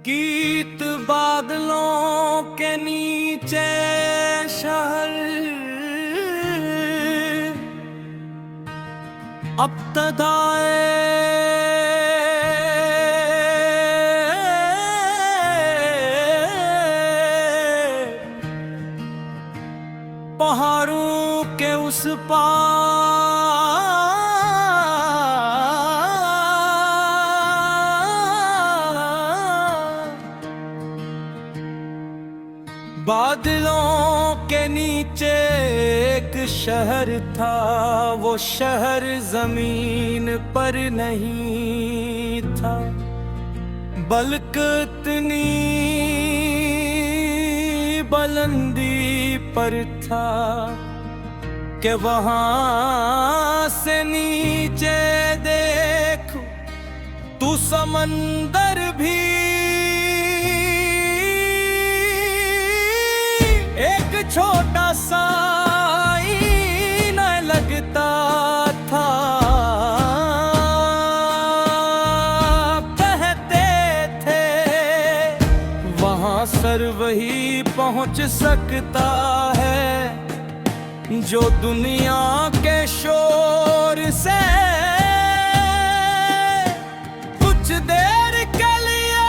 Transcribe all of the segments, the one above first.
गीत बादलों के नीचे शहर अब्तदाए पहाड़ों के उस पार बादलों के नीचे एक शहर था। वो शहर जमीन पर नहीं था, बल्कि इतनी बुलंदी पर था कि वहां से नीचे देखो तू समंदर भी एक छोटा सा ही न लगता था। कहते थे वहां सर वही पहुंच सकता है जो दुनिया के शोर से कुछ देर के लिए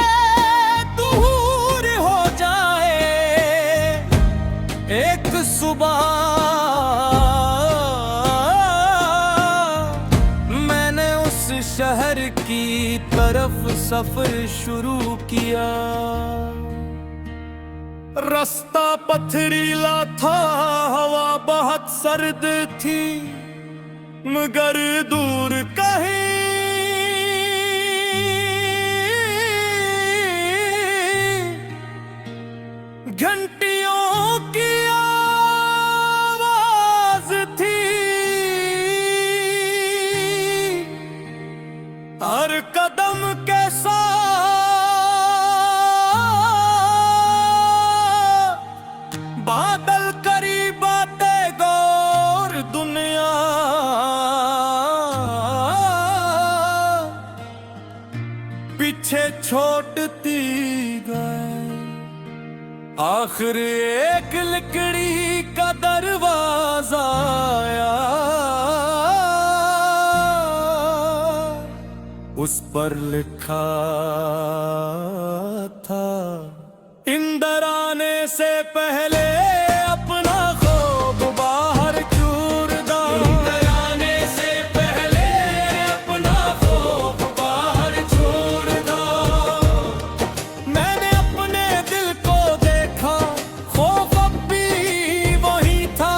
दूर हो जाए। एक सुबह मैंने उस शहर की तरफ सफर शुरू किया। रास्ता पथरीला था, हवा बहुत सर्द थी, मगर दूर कहीं घंटियों की आवाज थी। हर कदम के साथ बादल करीब आते गौर दुनिया पीछे छोड़ती गए। आखिर एक लकड़ी का दरवाजा आया, उस पर लिखा था इंदर आने से पहले अपना ख़ौफ बाहर चूर दो। इंदर आने से पहले अपना ख़ौफ बाहर चूर दो। मैंने अपने दिल को देखा, खौफ अब भी वही था।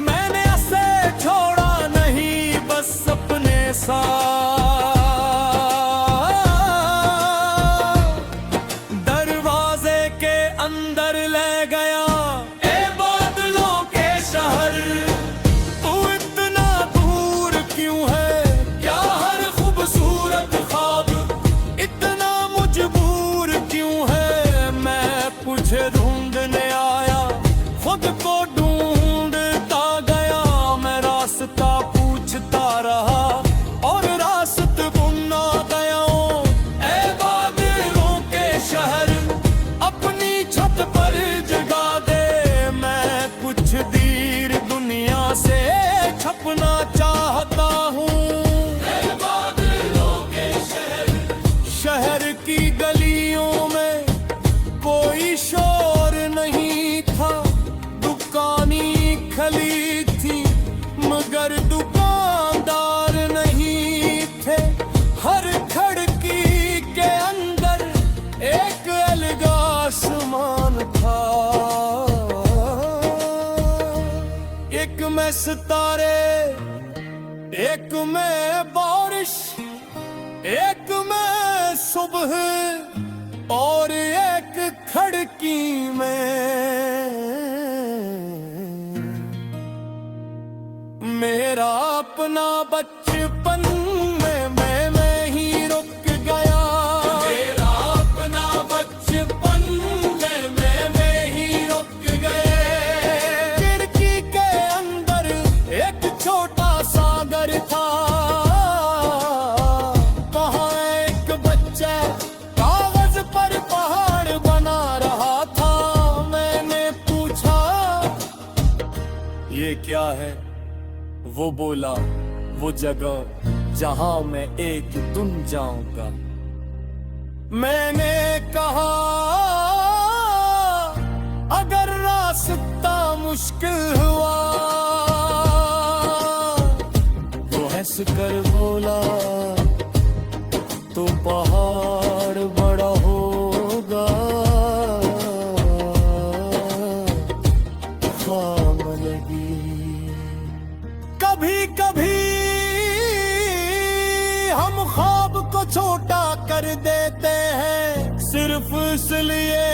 मैंने ऐसे छोड़ा नहीं, बस अपने साथ अंदर ले गया। ए बादलों के शहर, तू इतना दूर क्यों है? क्या हर खूबसूरत ख्वाब इतना मजबूर क्यों है? मैं तुझे ढूंढने आया, खुद को ढूंढता गया। मैं रास्ता पूछता रहा और रास्ता गुम गया। ए बादलों के शहर, अपनी छत पर जगा दे। मैं कुछ देर दुनिया से छपना चाहता हूँ। बादलों के शहर की गलियों में कोई शोर नहीं था। दुकानें खली थी मगर दुकानदार नहीं थे। हर खिड़की के अंदर एक अलग आसमान था। एक में सितारे, एक में बारिश, एक में सुबह और एक खिड़की में मेरा अपना बचपन मैं ही रुक गया। मेरा अपना बचपन मैं ही रुक गया। खिड़की के अंदर एक छोटा सा घर था। वहाँ एक बच्चा कागज पर पहाड़ है। वो बोला वो जगह जहां मैं एक दिन जाऊंगा। मैंने कहा अगर रास्ता मुश्किल हुआ, वो हंस कर बोला तो पहाड़ बड़ा होगा। ख्वाब लगी कभी कभी हम ख्वाब को छोटा कर देते हैं, सिर्फ इसलिए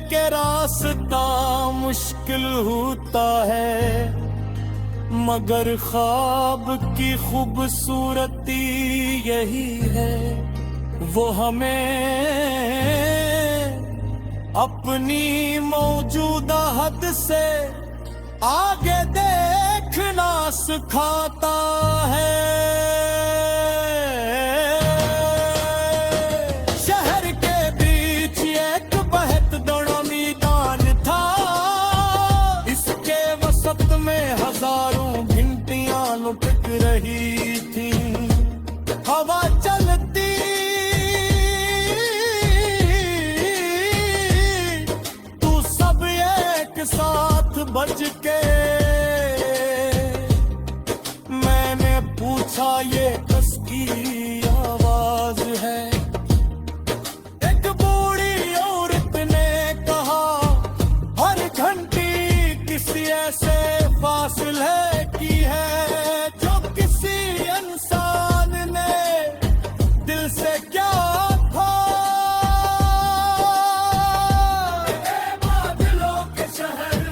कि रास्ता मुश्किल होता है। मगर ख्वाब की खूबसूरती यही है, वो हमें अपनी मौजूदा हद से आगे देखना सिखाता है। शहर के बीच एक बहता मैदान था, इसके वसत में हजारों घंटियां लुढ़क रही थी। हवा चलती तू सब एक साथ बज के। मैंने पूछा ये किसकी आवाज है। एक बूढ़ी औरत ने कहा हर घंटी किसी ऐसे फासले की है जो किसी इंसान ने दिल से क्या था। बादलों के शहर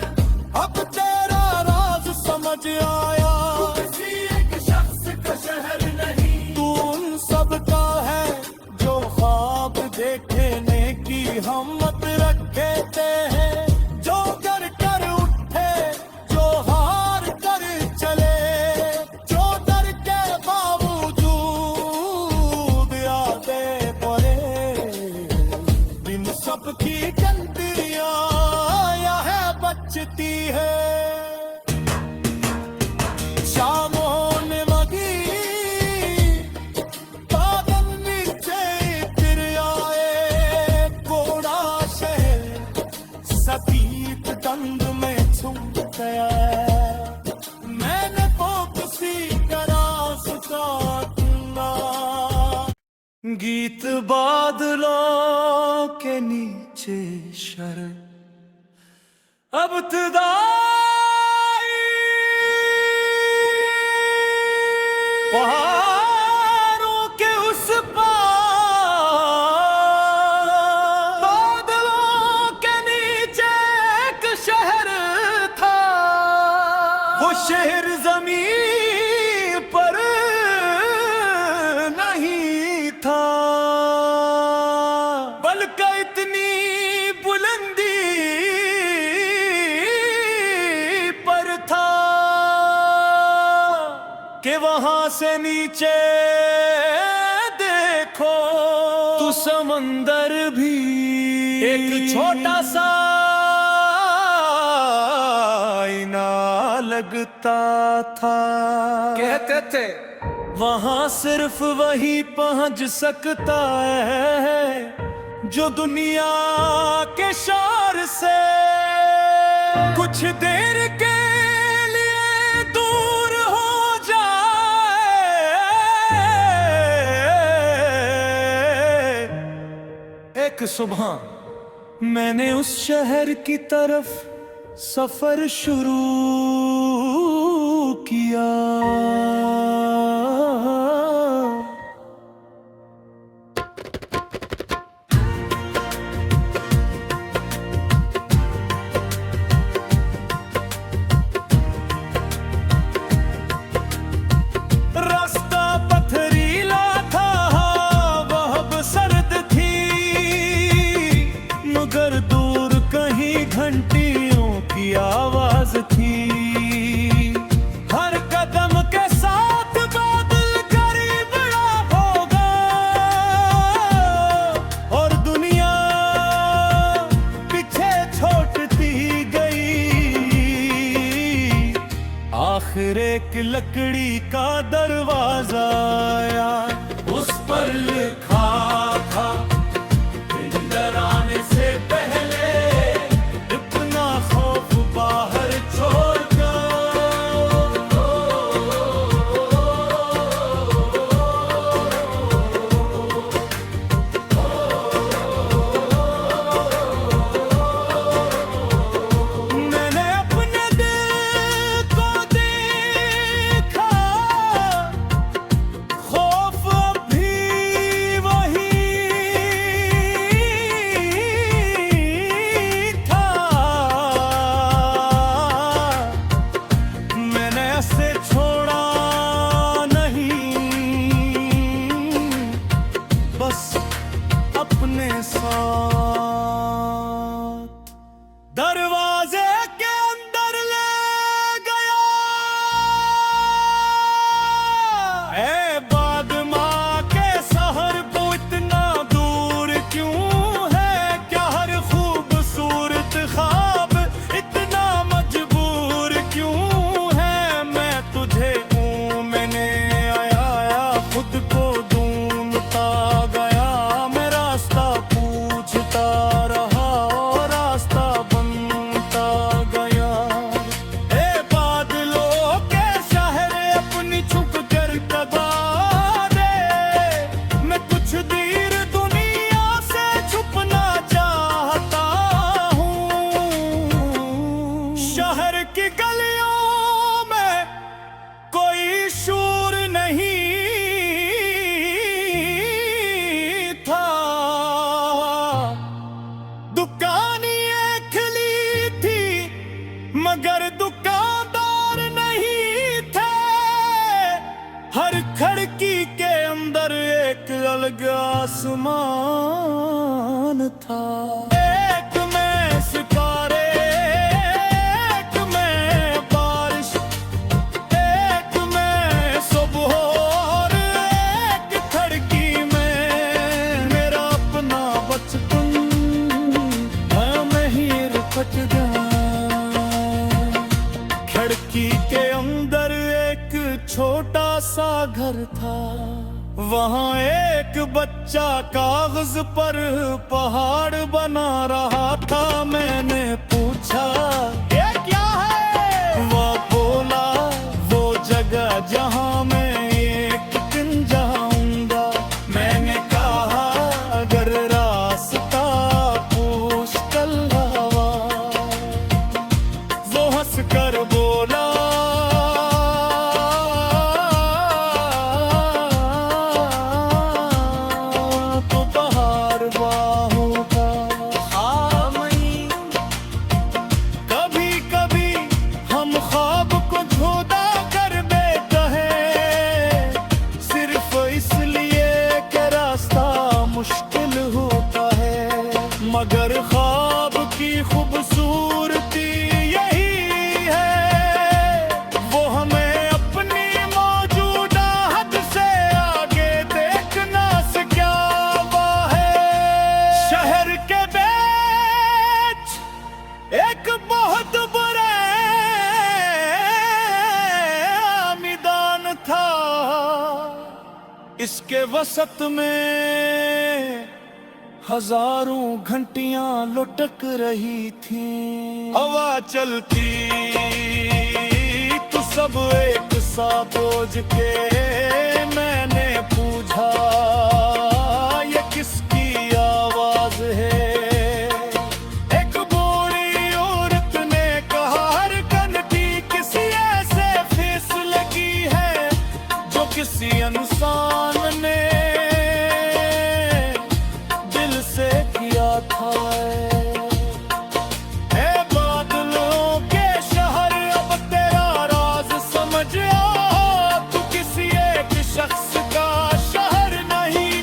अब तेरा राज समझ आया। किसी एक शख्स का शहर नहीं, तू उन सब का है जो ख्वाब देखने की हिम्मत रखते हैं, जो कर कर उठे, जो हार कर चले, जो डर के बावजूद आगे बढ़े। इन सब की गंदियां यह बचती है। शाम होने लगी, बादल नीचे गिर आए। कोड़ा शहर सफेद रंग में छुप गया। मैंने वो किसी तरह सुना गीत बादलों के नीचे शरण अब पहाड़ों के उस पार बादलों के नीचे एक शहर था। वो शहर जमीन पर नहीं था, बल्कि इतनी बुलंदी पर था कि वहां से नीचे देखो तो समंदर भी एक छोटा सा आईना लगता था। कहते थे वहां सिर्फ वही पहुंच सकता है जो दुनिया के शोर से कुछ देर के लिए दूर हो जाए। एक सुबह मैंने उस शहर की तरफ सफर शुरू किया। रास्ता पथरीला था, वह सर्द थी, मगर दूर कहीं घंटियों की आवाज थी। हर कदम के साथ एक लकड़ी का दरवाजा आया, उस पर लिखा था अंदर आने से पहले अपना खौफ बाहर छोड़ अपने साथ दरवाजे के अंदर ले गया। ए बाद माँ के शहर वो इतना दूर क्यों है, क्या हर खूबसूरत ख्वाब इतना मजबूर क्यों है। मैं तुझे हूँ, मैंने आया खुद को ढूंढता गया, पूछता रहा और रास्ता बनता गया। ए बादलों के शहर अपनी छुप कर कदा दे, मैं कुछ देर दुनिया से छुपना चाहता हूँ। शहर की गलियों में कोई शोर नहीं था, दुकानें खुली थी मगर दुकानदार नहीं थे। हर खिड़की के अंदर एक अलग आसमान था। एक में सितारे, एक में बारिश, एक में सुबह और एक खिड़की में मेरा अपना बचपन खिड़की के अंदर एक छोटा सा घर था, वहाँ एक बच्चा कागज पर पहाड़ बना रहा था। मैंने पूछा ये क्या है, वो बोला वो जगह जहाँ मैं एक दिन जाऊंगा। मैंने कहा अगर रास्ता पूछ कर लावा, वो हंस कर बोला तो बाहर बाहों का हामी। कभी कभी हम ख्वाब को झोदा कर देते हैं, सिर्फ इसलिए कि रास्ता मुश्किल होता है। मगर ख्वाब की खूबसूरती एक बहुत बड़ा मैदान था, इसके वसत में हजारों घंटियां लुटक रही थीं। हवा चलती तो सब एक सा बोझ के। मैंने पूछा ये किसकी आवाज है, किसी इंसान ने दिल से किया था। ए बादलों के शहर अब तेरा राज समझ आ, तू किसी एक शख्स का शहर नहीं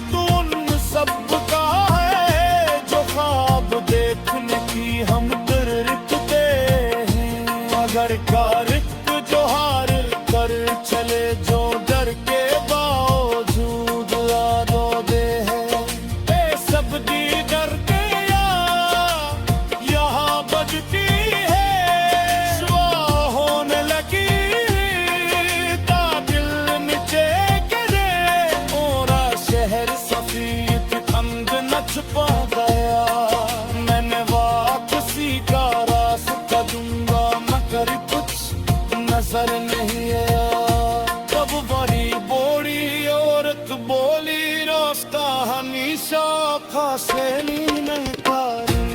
हनीशा खासेली नकारी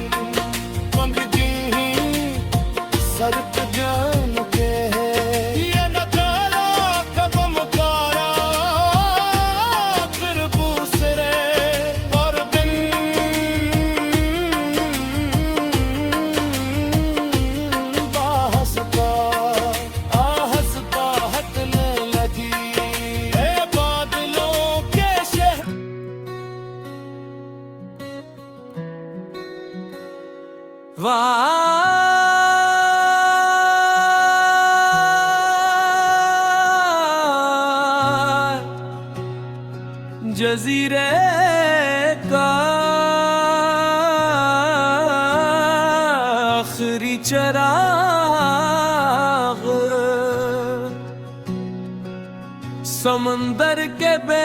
मंगदी सरप जान के ये नजारा कदम कारा फिर दूसरे और दिन बाहसता आहसता हटने लगी ए बादलों के शहर जजीरे का आखिरी चराग समंदर के बेज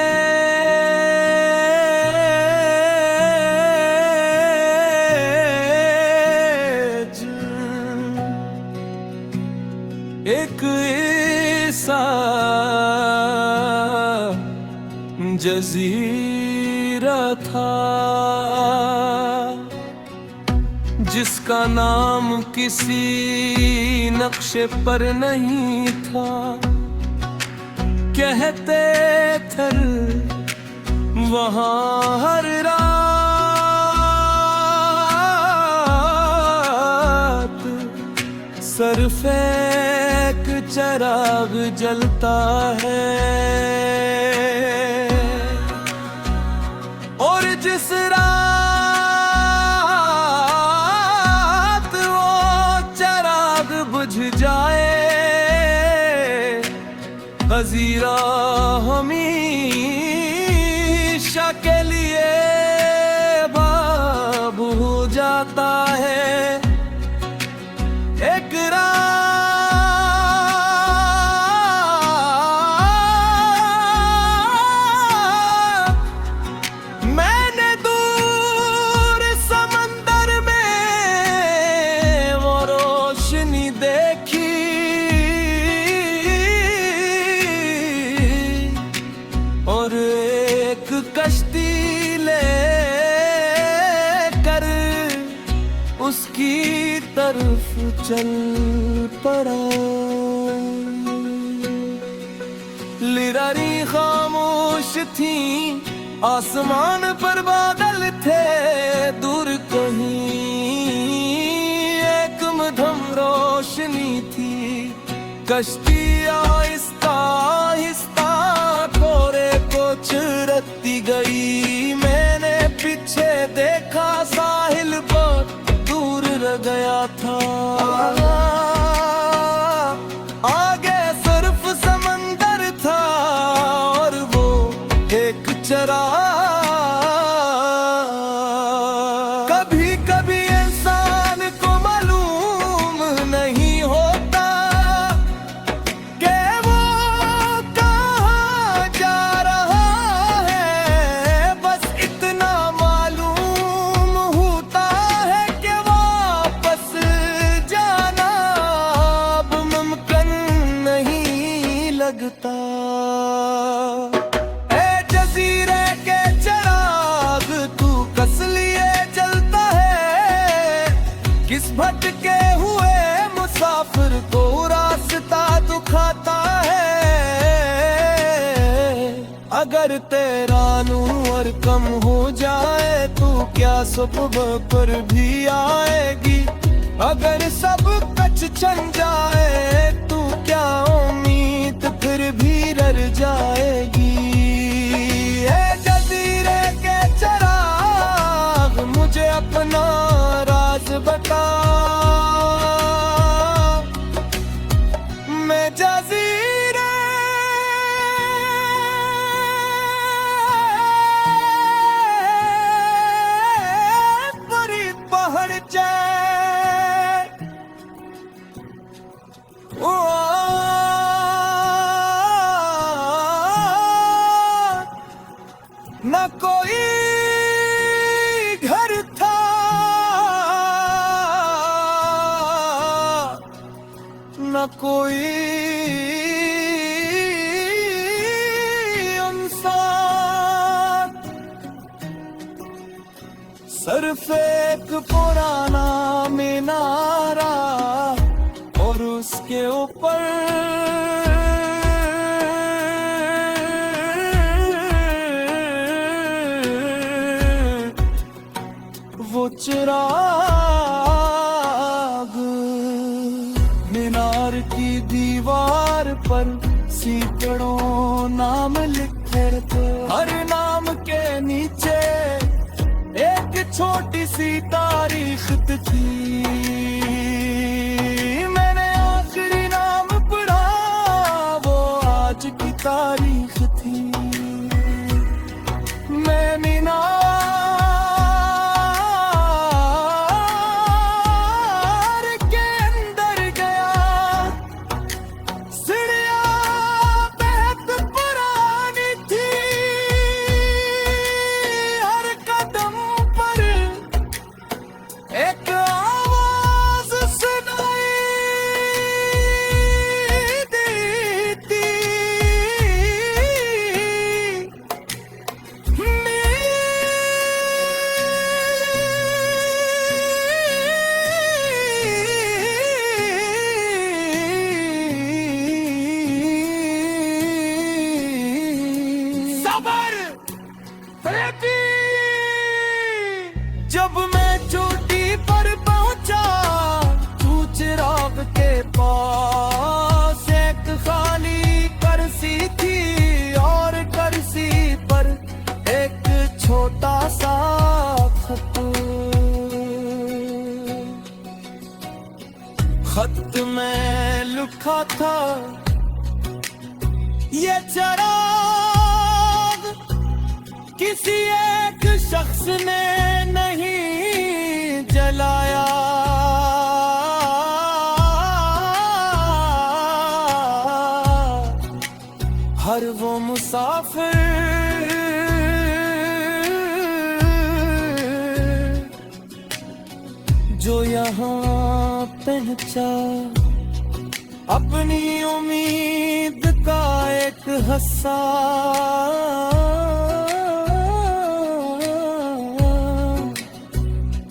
एक ऐसा जजीरा था जिसका नाम किसी नक्शे पर नहीं था। कहते थे वहाँ हर रात सरफे एक चराग जलता है और जिस रात वो चराग बुझ जाए हजीरा हमेशा के लिए बाब हो जाता है। एक मैंने दूर समंदर में वो रोशनी देखी और एक कश्ती लेकर उसकी तरफ चल पड़ा। लिरारी खामोश थी आसमान पर बादल थे दूर कहीं एक मध्यम रोशनी थी। कश्ती आहिस्ता आहिस्ता कोरे को चुरती गई। मैंने पीछे देखा साहिल बहुत दूर रह गया था। आगे सिर्फ समंदर था और वो एक चराग। कभी कभी इंसान को मालूम नहीं होता कि वो कहाँ जा रहा है। बस इतना मालूम होता है कि वापस जाना अब मुमकिन नहीं लगता। किस भटके हुए मुसाफिर को रास्ता दुखाता है। अगर तेरा नूर कम हो जाए तो क्या सुबह पर भी आएगी। अगर सब कच छन जाए तो क्या उम्मीद फिर भी रह जाएगी। ए जजीरे के चराग मुझे अपना राज बता। मैं जजीरे परी पहाड़ जाए न कोई घर था न कोई इंसान। सिर्फ एक पुराना मीनारा और उसके ऊपर वो चिराग। मीनार की दीवार पर सैकड़ों नाम लिखे थे, हर नाम के नीचे एक छोटी सी तारीख थी। मैंने आखिरी नाम पढ़ा, वो आज की तारीख थी। मैं मीनार के अंदर गया, सीढ़ियां बेहद पुरानी थी, हर कदम पर एक आवाज सुनाई देती। सबर रहती। जब मैं चोटी पर पहुंचा, तू चिराग के पास एक खाली कुर्सी थी, और कुर्सी पर एक छोटा सा खत में लिखा था, ये चिराग किसी एक शख्स ने नहीं जलाया, हर वो मुसाफिर जो यहाँ पहुंचा, अपनी उम्मीद का एक हिस्सा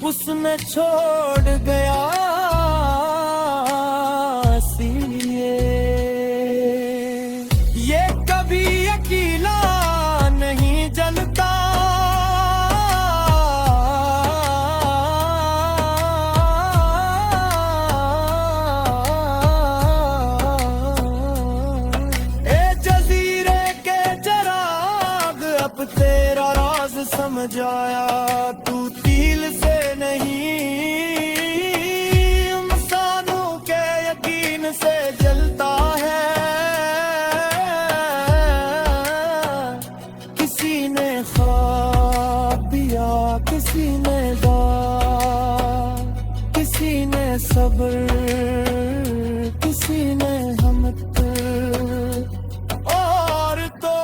उसमें छोड़ गया। इसलिए ये कभी अकेला नहीं जलता, ए जजीरे के चिराग, अब तेरा राज समझ आया। तू तिल से नहीं, इंसानों के यकीन से जलता है। किसी ने ख्वाब दिया, किसी ने दार, किसी ने सब्र, किसी ने हिम्मत, और तो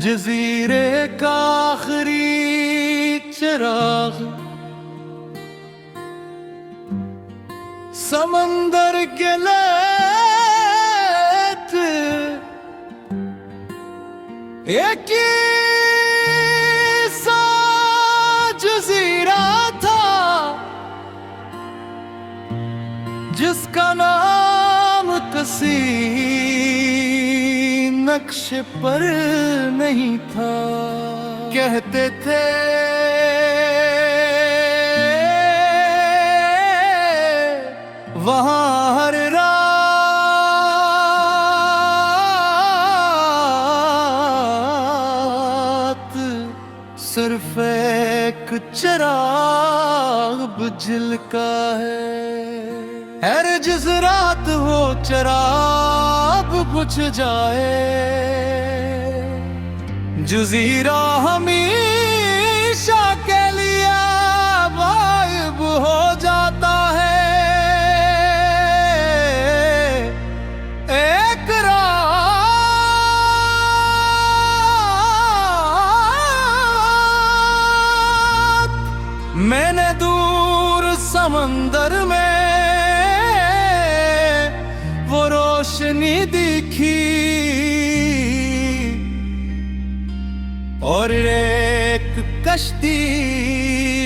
जजीरे का आखिरी चिराग समंदर के लेत एक सा जजीरा था, जिसका नाम किसी नक्शे पर नहीं था। कहते थे वहां हर रात सिर्फ एक चिराग बुझलका है। हर जिस रात वो चिराग बुझ जाए, जजीरा हमेशा के लिए गायब हो जाता है। एक रात मैंने दूर समंदर में वो रोशनी दिखी, कश्ती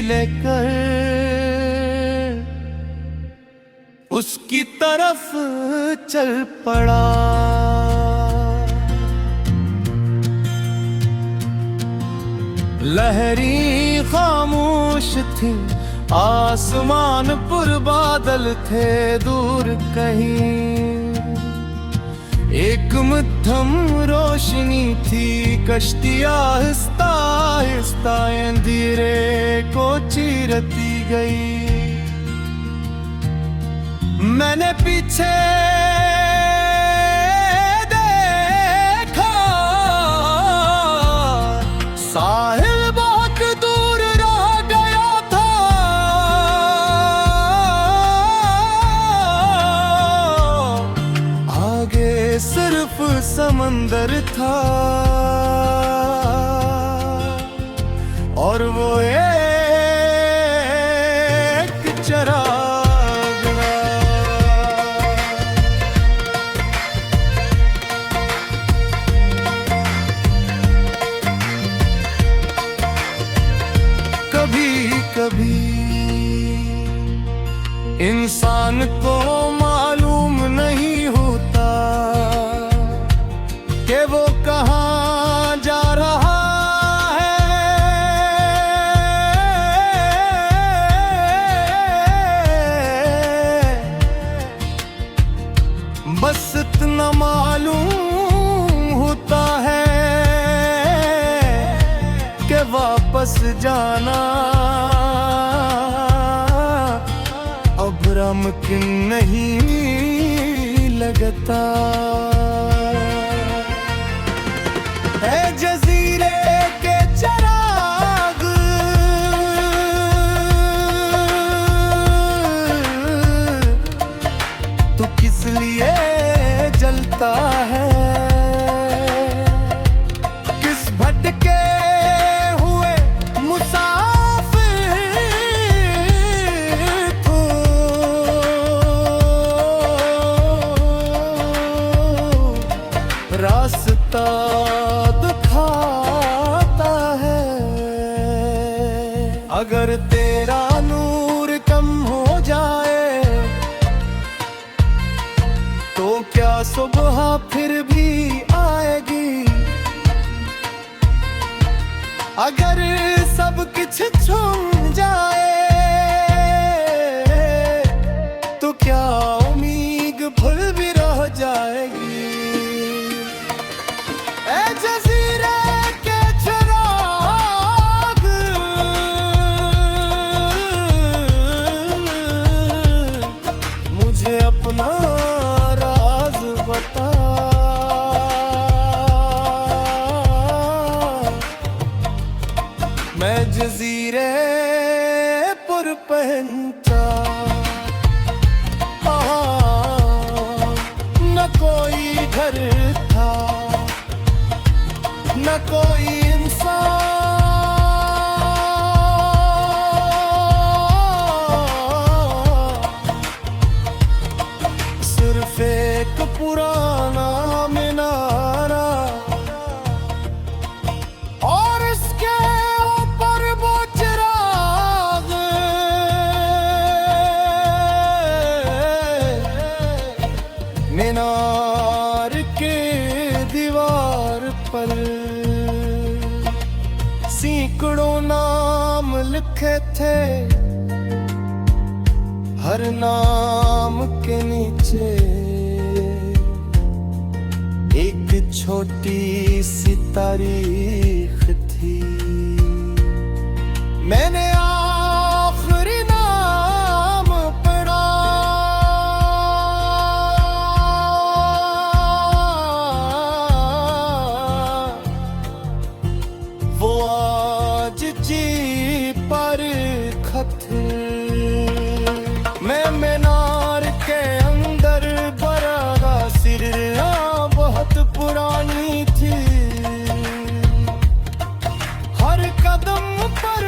लेकर उसकी तरफ चल पड़ा। लहरी खामोश थी, आसमान पर बादल थे दूर कहीं। एक मध्यम रोशनी थी, कश्ती आहिस्ता आहिस्ता अंधेरे को चीरती गई। मैंने पीछे देखा, साहिल बहुत दूर रह गया था। आगे सिर्फ समंदर था और वो एक चराग था। कभी कभी इंसान को मालूम नहीं होता कि वो कहाँ जा रहा है। बस इतना मालूम होता है कि वापस जाना अब मुमकिन नहीं लगता है। जजीरे के चराग तो किस लिए जलता है? किस भटके हुए मुसाफिर को रास्ता दिखाता है। अगर तेरा नूर कम हो जाए तो क्या सुबह फिर भी आएगी? अगर सब कुछ छूट जाए तो क्या उम्मीद भूल भी रह जाएगी? ए जजीरे के चराग मुझे अपना राज बता। मैं जजीरे पर पहुंचा, न कोई घर था न कोई इंसान। सिर्फ एक पुराना मीनारा और इसके ऊपर वो चिराग। मीनार के दीवार पर सैकड़ों नाम लिखे थे, हर नाम के नीचे एक छोटी सी तारीख थी। मैंने आखिरी नाम पढ़ा, वो आज जी पर खत। मैं मीनार के अंदर बरागा सिरहा बहुत पुरानी थी। हर कदम पर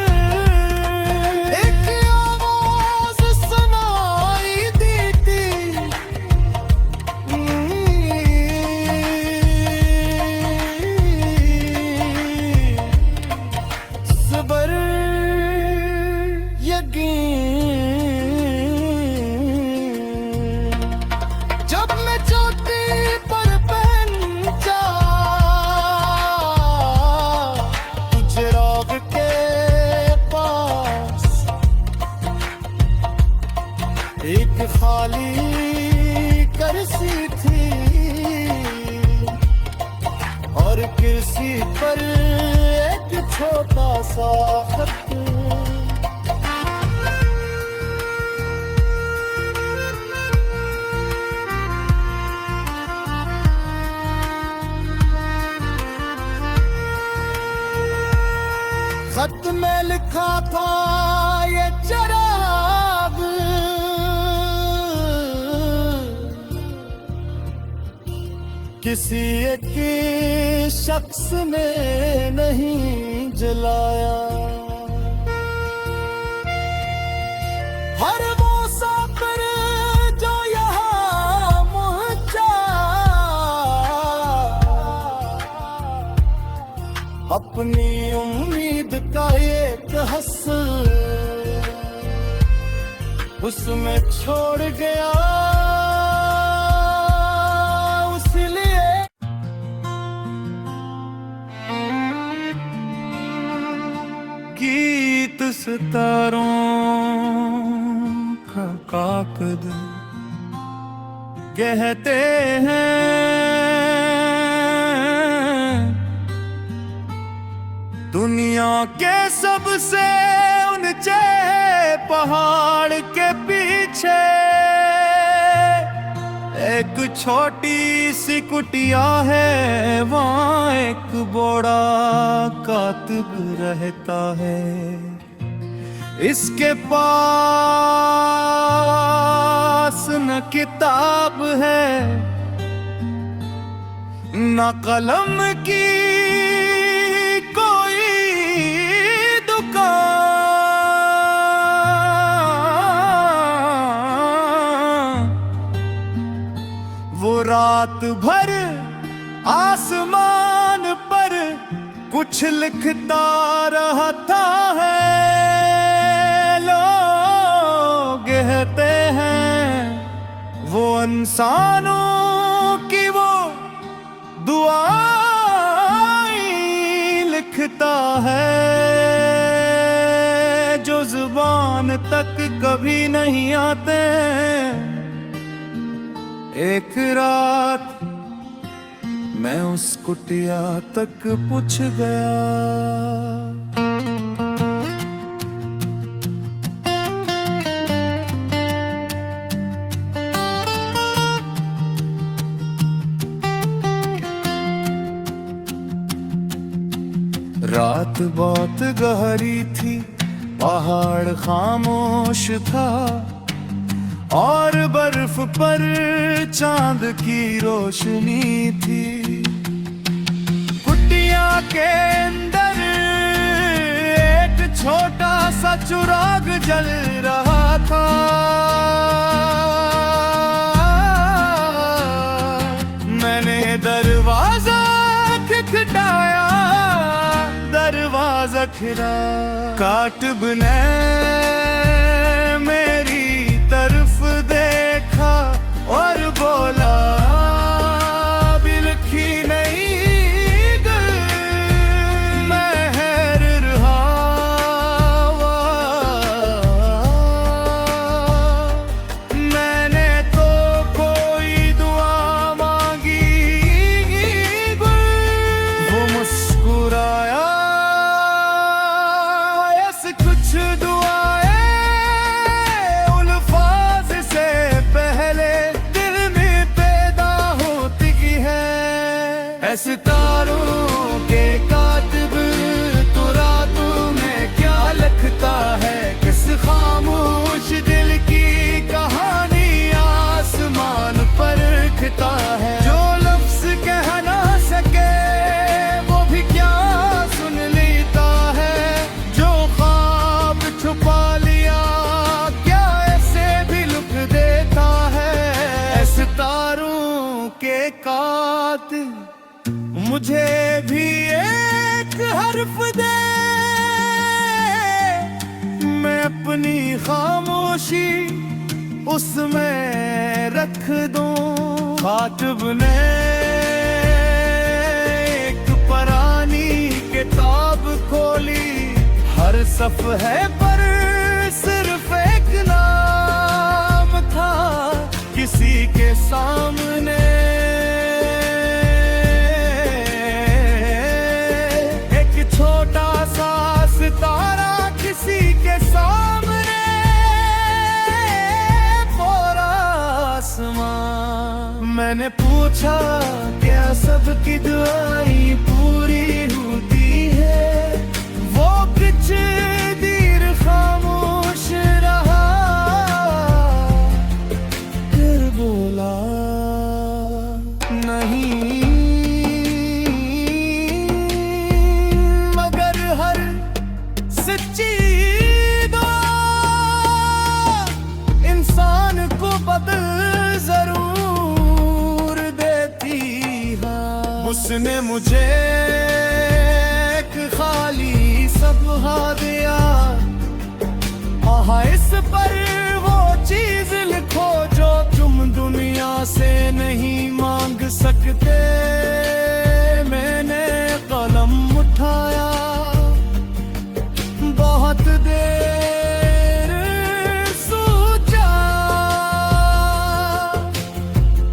उसी पर एक छोटा सा खत। खत में लिखा था ये चिराग किसी एक शख्स ने नहीं जलाया। हर वो साफिर जो यहाँ पहुंचा अपनी उम्मीद का एक हस्स उसमें छोड़ गया। उसलिए गीत सितारों का काकद कहते हैं दुनिया के सबसे ऊंचे पहाड़ के पीछे एक छोटी सी कुटिया है, वहाँ एक बड़ा कातिब रहता है। इसके पास न किताब है न कलम की रात भर आसमान पर कुछ लिखता रहता है। लोग कहते हैं वो इंसानों की वो दुआएं लिखता है जो जुबान तक कभी नहीं आते। एक रात मैं उस कुटिया तक पूछ गया। रात बहुत गहरी थी, पहाड़ खामोश था और बर्फ पर चांद की रोशनी थी। कुटिया के अंदर एक छोटा सा चिराग जल रहा था। मैंने दरवाजा खटखटाया, दरवाजा खुला। कातिब ने मेरी तरफ देखा और बोला भी लिखी नहीं गई। मैं हैर रहा, मैंने तो कोई दुआ मांगी। वो मुस्कुराया, ऐसे कुछ दुआएं सितारों के कातिब तो रातों में क्या लिखता है। किस खामोश दिल की कहानी आसमान पर लिखता है। जो लफ्ज कह ना सके वो भी क्या सुन लेता है। जो ख्वाब छुपा लिया क्या ऐसे भी लुक देता है। सितारों के कातिब मुझे भी एक हर्फ दे, मैं अपनी खामोशी उसमें रख दूं। कातिब ने एक पुरानी किताब खोली, हर सफ़े पर सिर्फ एक नाम था। किसी के सामने मैंने पूछा क्या सबकी दुआएं पूरी होती है, वो कुछ देर खामोश रहा, फिर बोला नहीं, मगर हर सच्ची दुआ इंसान को बदल जरूर देती है। उसने मुझे एक खाली सपहा दिया, आहा इस पर वो चीज लिखो जो तुम दुनिया से नहीं मांग सकते। मैंने कलम उठाया, बहुत देर सोचा,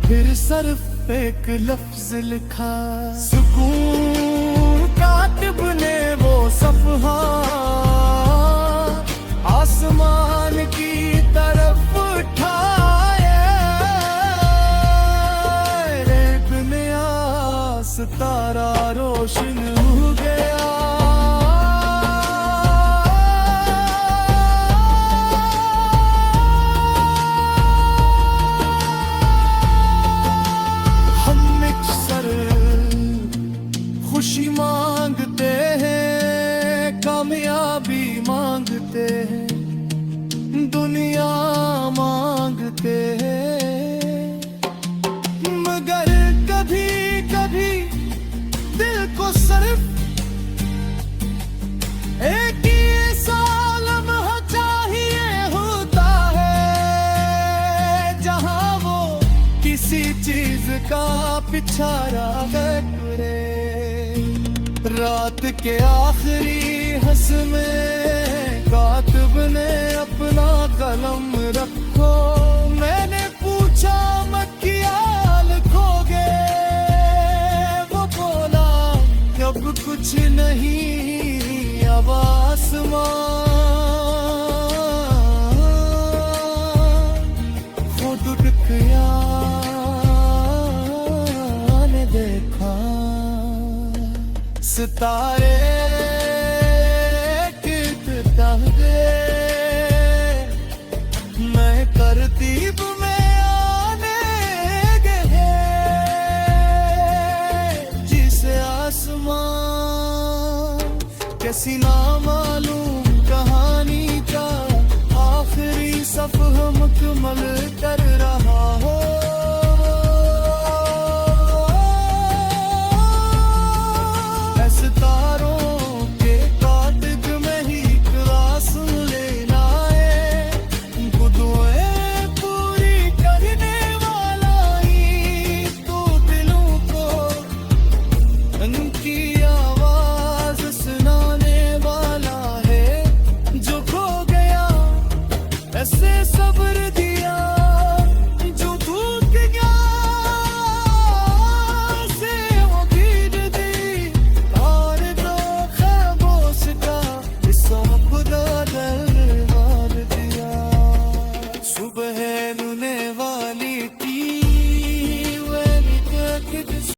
फिर सिर्फ एक लफ्ज लिखा, सुकून कातिब ने वो सफहा आसमान की तरफ उठाया, एक नया सितारा रोशन हो गया। खुशी मांगते हैं, कामयाबी मांगते हैं, दुनिया मांगते हैं, मगर कभी कभी दिल को सिर्फ एक ही ऐसा लम्हा चाहिए होता है, जहां वो किसी चीज का पीछा करे। रात के आखिरी हंस में कातिब ने अपना कलम रखो, मैंने पूछा मत क्या लिखोगे, वो बोला अब कुछ नहीं, अब आसमान खुद उठ गया ने देखा, सितारे गिरते मैं करतीब में आने गए, जिसे आसमान कैसी ना मालूम कहानी का आखिरी सफ़ह मुकम्मल कर रहा हो।